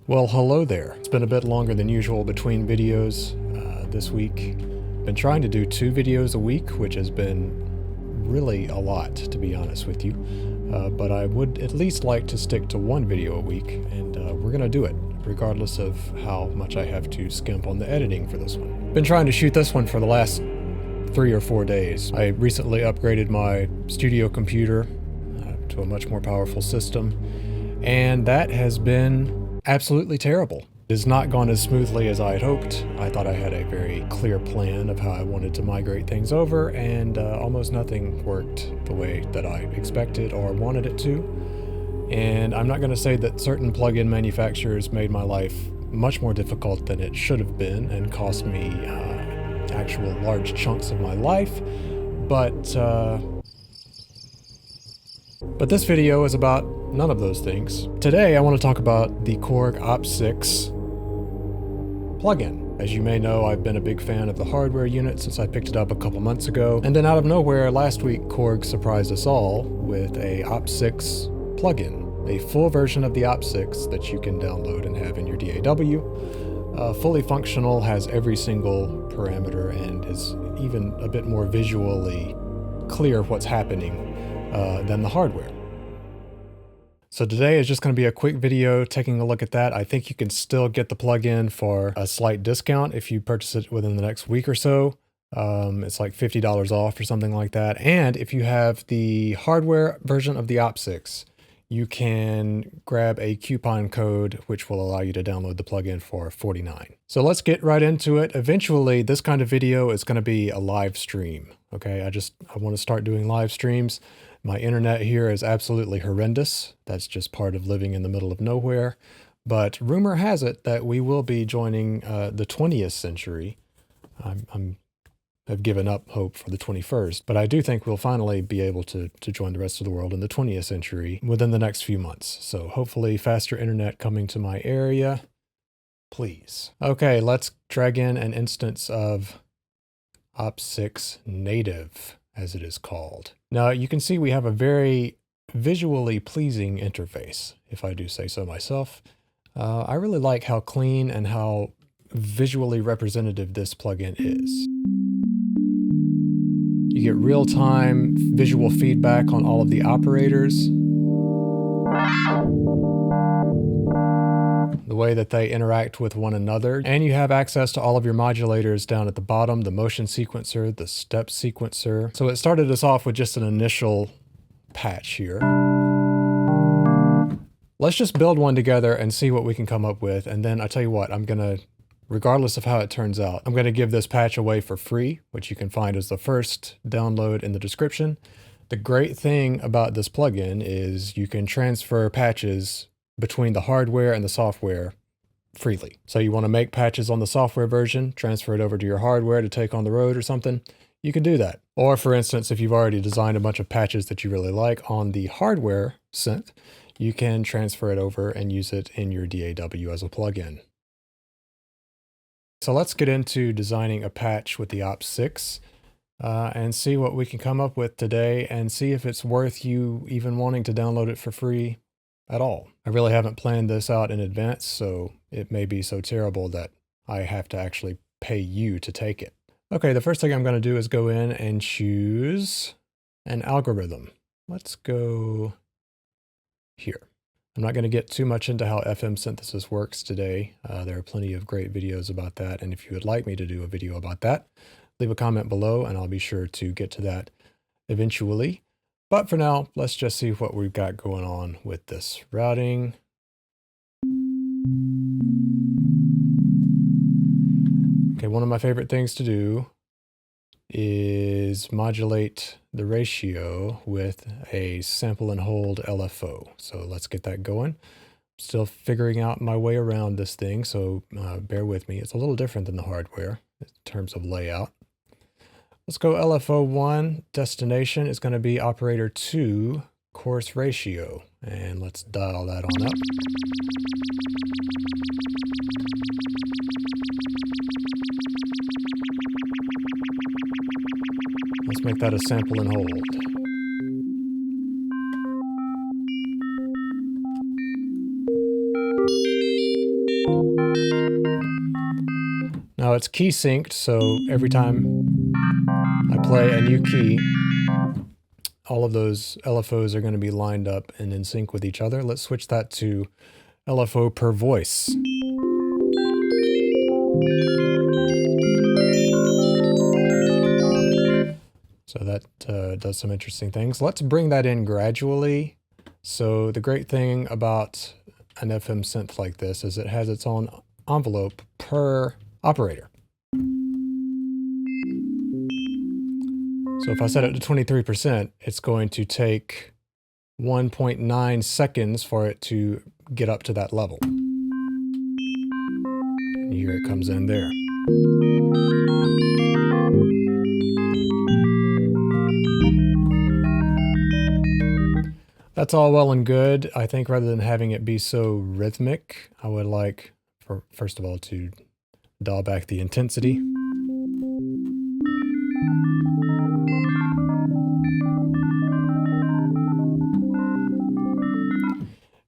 Well, hello there. It's been a bit longer than usual between videos this week. Been trying to do 2 videos a week, which has been really a lot, to be honest with you. But I would at least like to stick to 1 video a week, and we're gonna do it, regardless of how much I have to skimp on the editing for this one. Been trying to shoot this one for the last 3 or 4 days. I recently upgraded my studio computer to a much more powerful system, and that has been absolutely terrible. It has not gone as smoothly as I had hoped. I thought I had a very clear plan of how I wanted to migrate things over, and almost nothing worked the way that I expected or wanted it to. And I'm not going to say that certain plugin manufacturers made my life much more difficult than it should have been and cost me actual large chunks of my life, but this video is about none of those things. Today I want to talk about the Korg Opsix plugin. As you may know, I've been a big fan of the hardware unit since I picked it up a couple months ago, and then out of nowhere last week Korg surprised us all with a Opsix plugin, a full version of the Opsix that you can download and have in your DAW. Fully functional, has every single parameter, and is even a bit more visually clear what's happening than the hardware. So today is just going to be a quick video taking a look at that. I think you can still get the plugin for a slight discount if you purchase it within the next week or so. It's like $50 off or something like that. And if you have the hardware version of the Opsix, you can grab a coupon code which will allow you to download the plugin for $49. So let's get right into it. Eventually, this kind of video is going to be a live stream. Okay, I want to start doing live streams. My internet here is absolutely horrendous. That's just part of living in the middle of nowhere. But rumor has it that we will be joining the 20th century. I've given up hope for the 21st, but I do think we'll finally be able to join the rest of the world in the 20th century within the next few months. So hopefully faster internet coming to my area, please. Okay, let's drag in an instance of Opsix Native, as it is called. Now you can see we have a very visually pleasing interface, if I do say so myself. I really like how clean and how visually representative this plugin is. You get real-time visual feedback on all of the operators, the way that they interact with one another, and you have access to all of your modulators down at the bottom, the motion sequencer, the step sequencer. So it started us off with just an initial patch here. Let's just build one together and see what we can come up with, and then I tell you what, I'm gonna, regardless of how it turns out, I'm gonna give this patch away for free, which you can find as the first download in the description. The great thing about this plugin is you can transfer patches between the hardware and the software freely. So you want to make patches on the software version, transfer it over to your hardware to take on the road or something, you can do that. Or for instance, if you've already designed a bunch of patches that you really like on the hardware synth, you can transfer it over and use it in your DAW as a plugin. So let's get into designing a patch with the Opsix and see what we can come up with today, and see if it's worth you even wanting to download it for free at all. I really haven't planned this out in advance, so it may be so terrible that I have to actually pay you to take it. Okay, the first thing I'm going to do is go in and choose an algorithm. Let's go here. I'm not going to get too much into how FM synthesis works today. There are plenty of great videos about that, and if you would like me to do a video about that, leave a comment below and I'll be sure to get to that eventually. But for now, let's just see what we've got going on with this routing. Okay, one of my favorite things to do is modulate the ratio with a sample and hold LFO. So let's get that going. Still figuring out my way around this thing, so bear with me. It's a little different than the hardware in terms of layout. Let's go LFO 1, destination is going to be operator 2, course ratio, and let's dial that on up. Let's make that a sample and hold. Now it's key synced, so every time I play a new key, all of those LFOs are going to be lined up and in sync with each other. Let's switch that to LFO per voice. So that does some interesting things. Let's bring that in gradually. So the great thing about an FM synth like this is it has its own envelope per operator. So if I set it to 23%, it's going to take 1.9 seconds for it to get up to that level. And here it comes in there. That's all well and good. I think rather than having it be so rhythmic, I would like, first of all, to dial back the intensity.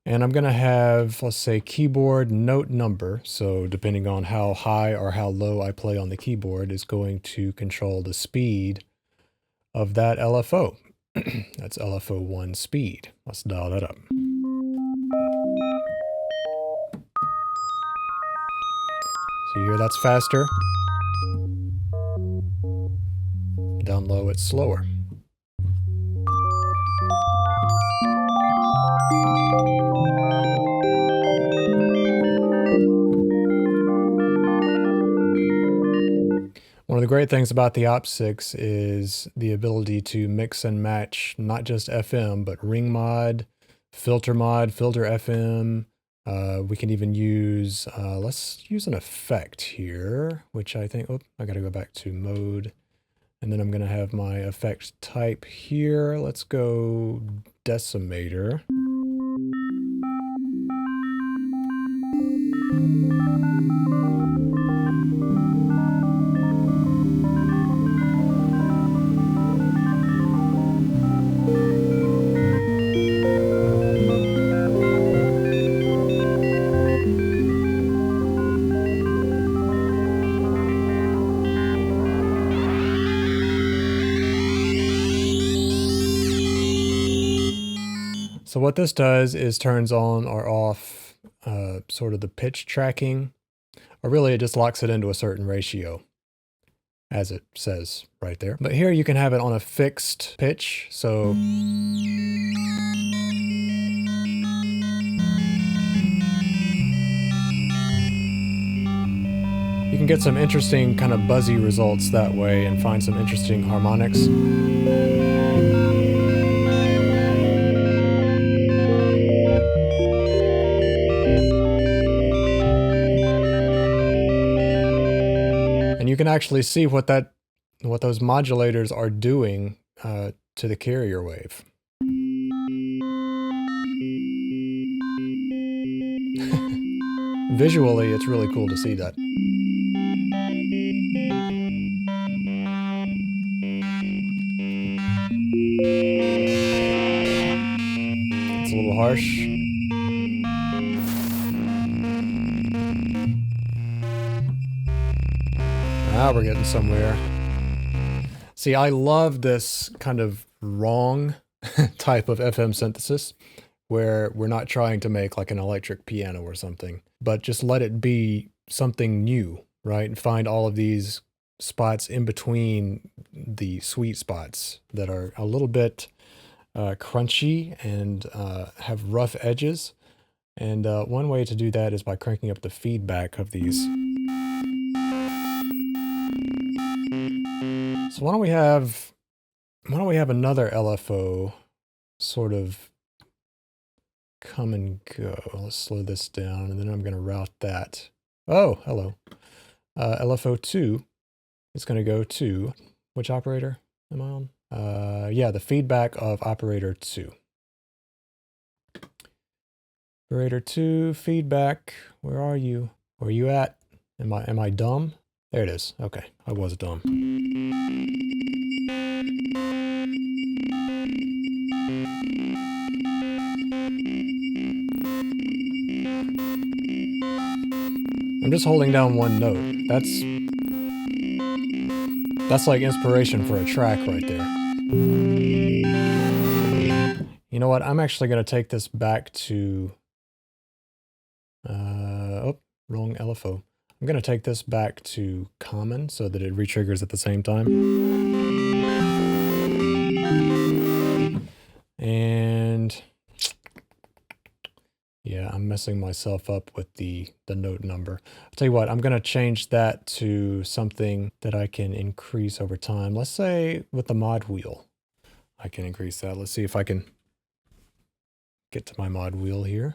And I'm going to have, let's say, keyboard note number. So depending on how high or how low I play on the keyboard is going to control the speed of that LFO. That's LFO 1 speed. Let's dial that up. So you hear that's faster. Down low, it's slower. One of the great things about the Opsix is the ability to mix and match not just FM, but ring mod, filter FM. We can even use, let's use an effect here, which I think, I gotta go back to mode. And then I'm gonna have my effect type here. Let's go decimator. So what this does is turns on or off sort of the pitch tracking, or really it just locks it into a certain ratio, as it says right there. But here you can have it on a fixed pitch, so you can get some interesting kind of buzzy results that way and find some interesting harmonics. And you can actually see what those modulators are doing to the carrier wave. Visually, it's really cool to see that. It's a little harsh. Now we're getting somewhere. See, I love this kind of wrong type of FM synthesis where we're not trying to make like an electric piano or something, but just let it be something new, right? And find all of these spots in between the sweet spots that are a little bit crunchy and have rough edges. And one way to do that is by cranking up the feedback of these. So why don't we have another LFO sort of come and go. Let's slow this down and then I'm going to route that. Oh, hello. LFO 2 is going to go to, which operator am I on? Yeah, the feedback of operator 2. Operator 2 feedback. Where are you? Where are you at? Am I dumb? There it is. Okay, I was dumb. I'm just holding down one note. That's That's like inspiration for a track right there. You know what? I'm actually going to take this back to... oh, wrong LFO. I'm going to take this back to common so that it re-triggers at the same time. And... yeah, I'm messing myself up with the note number. I'll tell you what, I'm going to change that to something that I can increase over time. Let's say with the mod wheel, I can increase that. Let's see if I can get to my mod wheel here.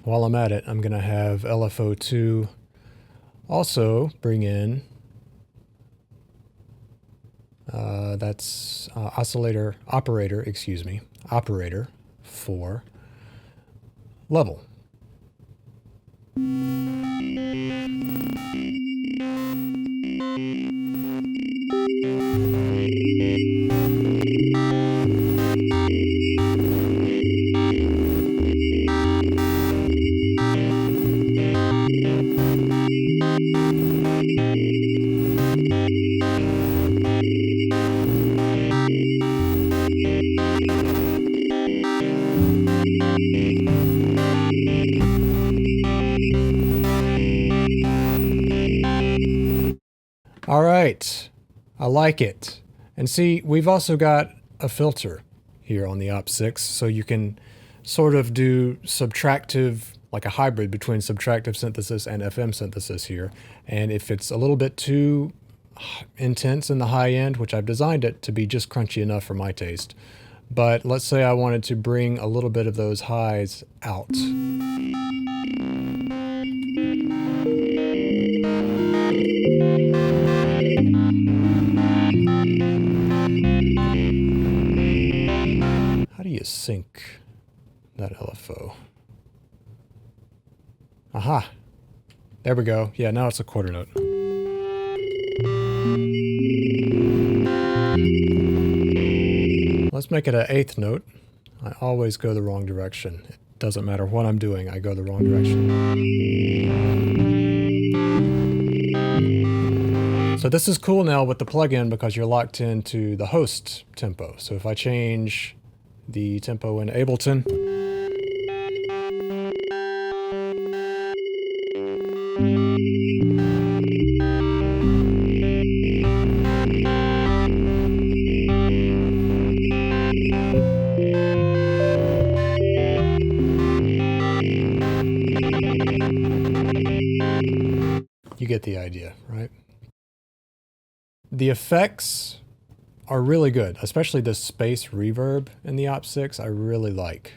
While I'm at it, I'm going to have LFO2 also bring in, that's operator for level. All right, I like it. And see, we've also got a filter here on the Opsix, so you can sort of do subtractive, like a hybrid between subtractive synthesis and FM synthesis here. And if it's a little bit too intense in the high end, which I've designed it to be just crunchy enough for my taste, but let's say I wanted to bring a little bit of those highs out. How do you sync that LFO? Aha! There we go. Yeah, now it's a quarter note. Let's make it an eighth note. I always go the wrong direction. It doesn't matter what I'm doing, I go the wrong direction. So this is cool now with the plugin because you're locked into the host tempo. So if I change the tempo in Ableton, you get the idea, right? The effects are really good, especially the space reverb in the Opsix, I really like.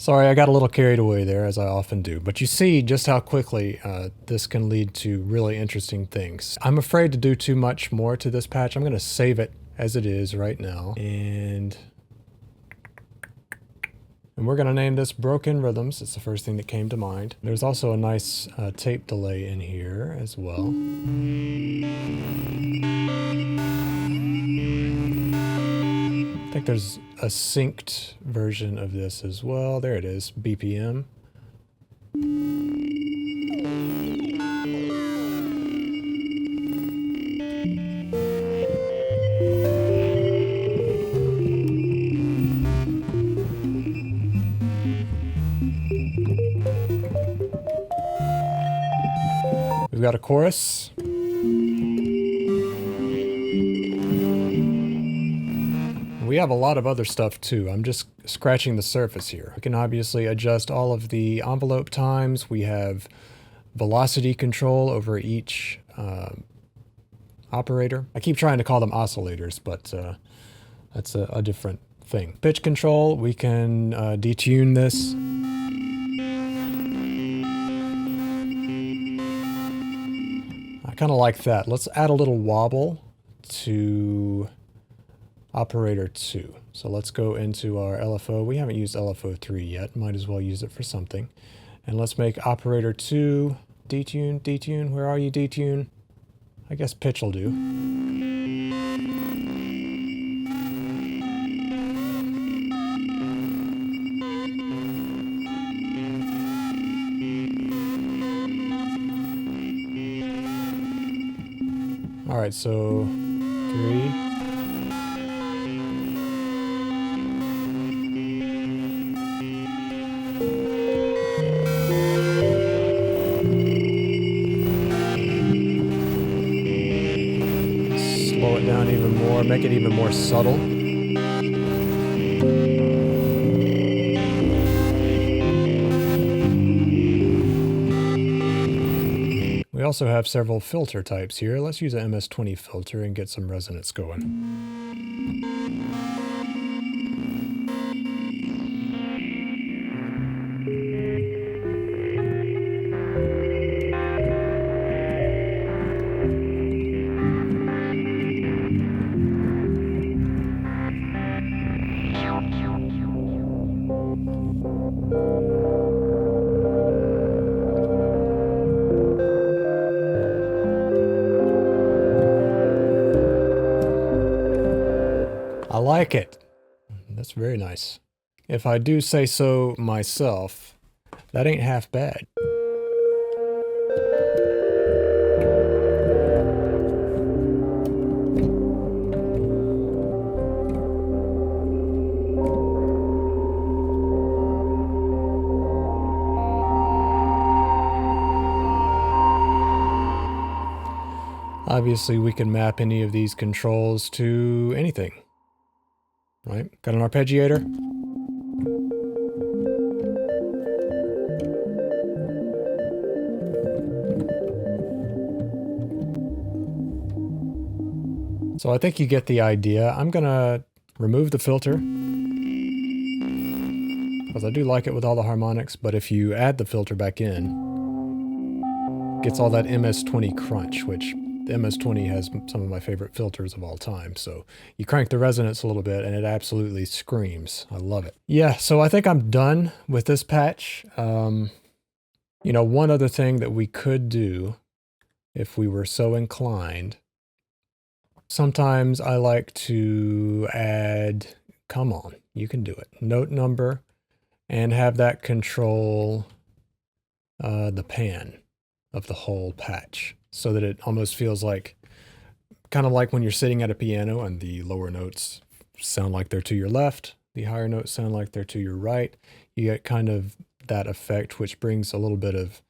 Sorry, I got a little carried away there, as I often do. But you see just how quickly this can lead to really interesting things. I'm afraid to do too much more to this patch. I'm going to save it as it is right now. And we're going to name this Broken Rhythms. It's the first thing that came to mind. There's also a nice tape delay in here as well. I think there's a synced version of this as well. There it is, BPM. We've got a chorus. We have a lot of other stuff too. I'm just scratching the surface here. We can obviously adjust all of the envelope times. We have velocity control over each operator. I keep trying to call them oscillators, but that's a different thing. Pitch control, we can detune this. I kind of like that. Let's add a little wobble to operator 2. So let's go into our LFO. We haven't used LFO 3 yet. Might as well use it for something. And let's make operator 2 detune. Detune, where are you, detune? I guess pitch will do. All right, so 3. Slow it down even more, make it even more subtle. We also have several filter types here. Let's use an MS-20 filter and get some resonance going. I like it. That's very nice. If I do say so myself, that ain't half bad. Obviously, we can map any of these controls to anything. Right? Got an arpeggiator. So I think you get the idea. I'm gonna remove the filter because I do like it with all the harmonics, but if you add the filter back in, it gets all that MS-20 crunch, which the MS-20 has some of my favorite filters of all time. So you crank the resonance a little bit and it absolutely screams. I love it. Yeah, so I think I'm done with this patch. You know, one other thing that we could do if we were so inclined, sometimes I like to add, come on, you can do it, note number, and have that control the pan of the whole patch, so that it almost feels like, kind of like when you're sitting at a piano and the lower notes sound like they're to your left, the higher notes sound like they're to your right. You get kind of that effect, which brings a little bit of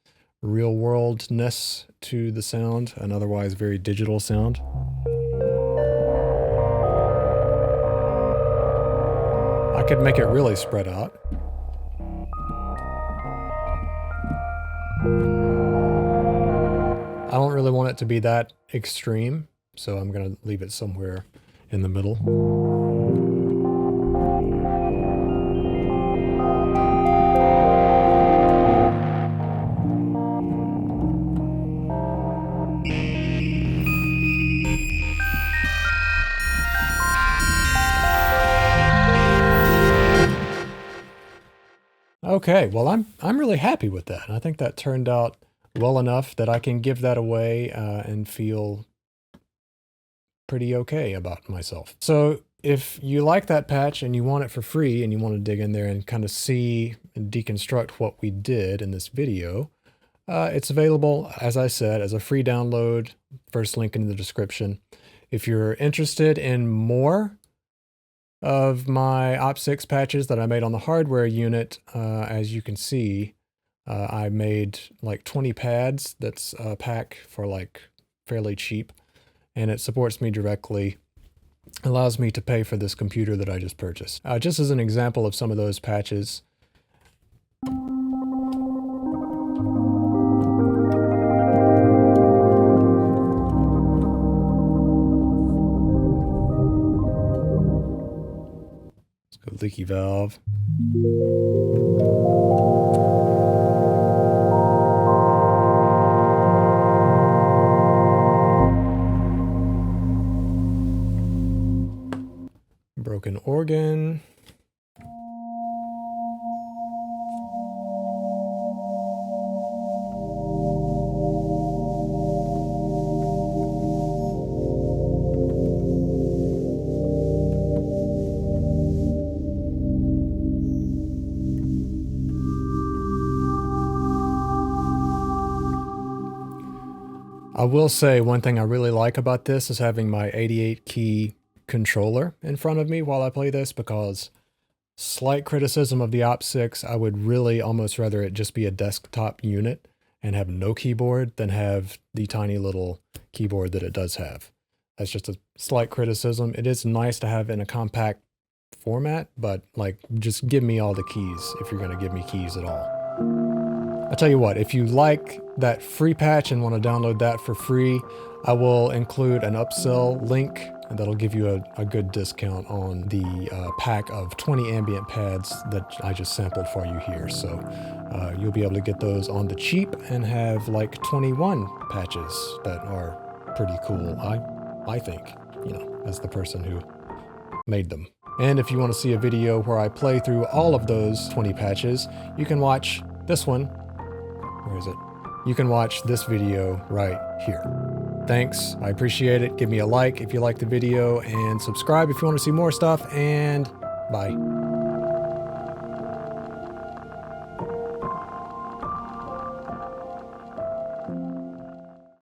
real worldness to the sound, an otherwise very digital sound. I could make it really spread out. I don't really want it to be that extreme, so I'm going to leave it somewhere in the middle. Okay, well, I'm really happy with that. I think that turned out well enough that I can give that away and feel pretty okay about myself. So if you like that patch and you want it for free and you want to dig in there and kind of see and deconstruct what we did in this video, it's available, as I said, as a free download. First link in the description. If you're interested in more of my Opsix patches that I made on the hardware unit, as you can see, I made like 20 pads. That's a pack for like fairly cheap, and it supports me directly. Allows me to pay for this computer that I just purchased. Just as an example of some of those patches. Let's go leaky valve. Broken organ. I will say one thing I really like about this is having my 88 key controller in front of me while I play this, because slight criticism of the Opsix, I would really almost rather it just be a desktop unit and have no keyboard than have the tiny little keyboard that it does have. That's just a slight criticism. It is nice to have in a compact format, but like, just give me all the keys if you're going to give me keys at all. I'll tell you what, if you like that free patch and want to download that for free, I will include an upsell link, and that'll give you a good discount on the pack of 20 ambient pads that I just sampled for you here. So you'll be able to get those on the cheap and have like 21 patches that are pretty cool, I think, you know, as the person who made them. And if you want to see a video where I play through all of those 20 patches, you can watch this one. Where is it? You can watch this video right here. Thanks, I appreciate it. Give me a like if you like the video, and subscribe if you want to see more stuff, and bye.